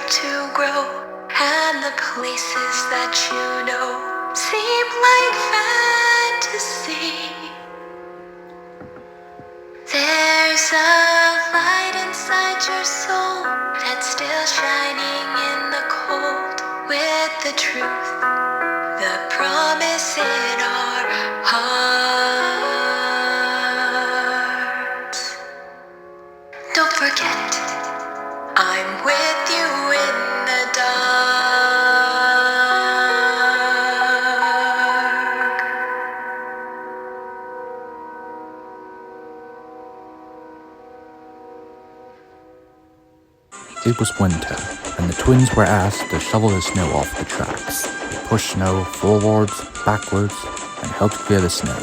to grow, and the places that you know seem like fantasy. There's a light inside your soul that's still shining in the cold, with the truth, the promise in our hearts. Don't forget, I'm with you in the dark. It was winter, and the twins were asked to shovel the snow off the tracks. They pushed snow forwards, backwards, and helped clear the snow.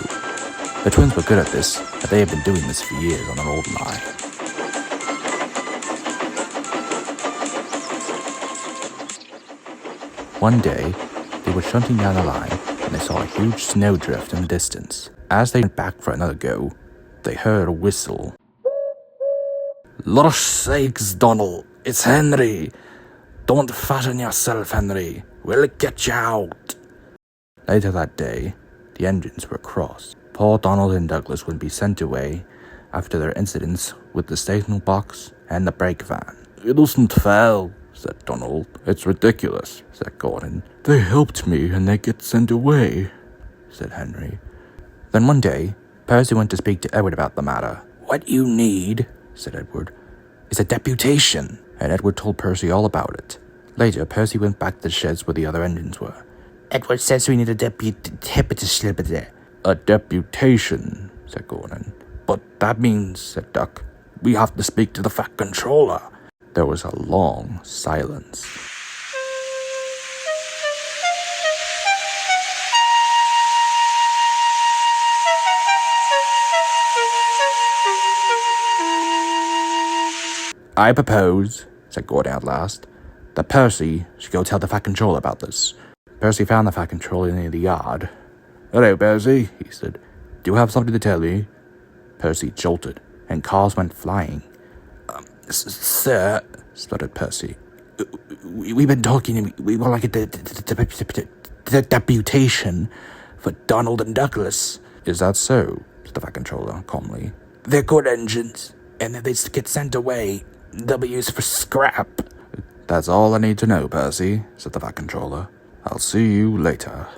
The twins were good at this, but they had been doing this for years on an old line. One day, they were shunting down the line, and they saw a huge snowdrift in the distance. As they went back for another go, they heard a whistle. "Lor's sakes, Donald, it's Henry. Don't fatten yourself, Henry. We'll get you out." Later that day, the engines were crossed. Poor Donald and Douglas would be sent away after their incidents with the signal box and the brake van. "It isn't fair," said Donald. "It's ridiculous," said Gordon. "They helped me and they get sent away," said Henry. Then one day, Percy went to speak to Edward about the matter. "What you need," said Edward, "is a deputation," and Edward told Percy all about it. Later, Percy went back to the sheds where the other engines were. "Edward says we need a deputation." "A deputation," said Gordon. "But that means," said Duck, "we have to speak to the Fat Controller." There was a long silence. "I propose," said Gordon at last, "that Percy should go tell the Fat Controller about this." Percy found the Fat Controller near the yard. "Hello, Percy," he said. "Do you have something to tell me?" Percy jolted, and cars went flying. "Sir," spluttered Percy, "we've been talking. We want like a deputation for Donald and Douglas." "Is that so?" said the Fat Controller calmly. "They're good engines, and if they get sent away, they'll be used for scrap." "That's all I need to know, Percy," said the Fat Controller. "I'll see you later."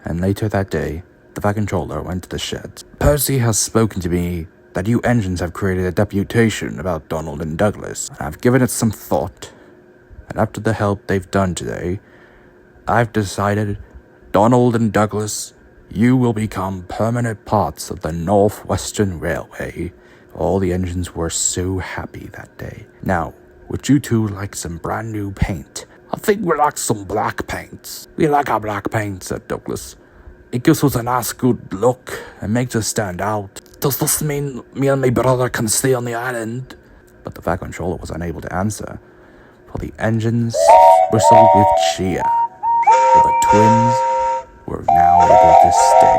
And later that day, the Fat Controller went to the sheds. "Percy has spoken to me that you engines have created a deputation about Donald and Douglas. I've given it some thought, and after the help they've done today, I've decided, Donald and Douglas, you will become permanent parts of the Northwestern Railway." All the engines were so happy that day. "Now, would you two like some brand new paint?" "I think we like some black paint." "We like our black paint," said Douglas. "It gives us a nice good look and makes us stand out." "Does this mean me and my brother can stay on the island?" But the Fat Controller was unable to answer, for the engines whistled with cheer, for the twins were now able to stay.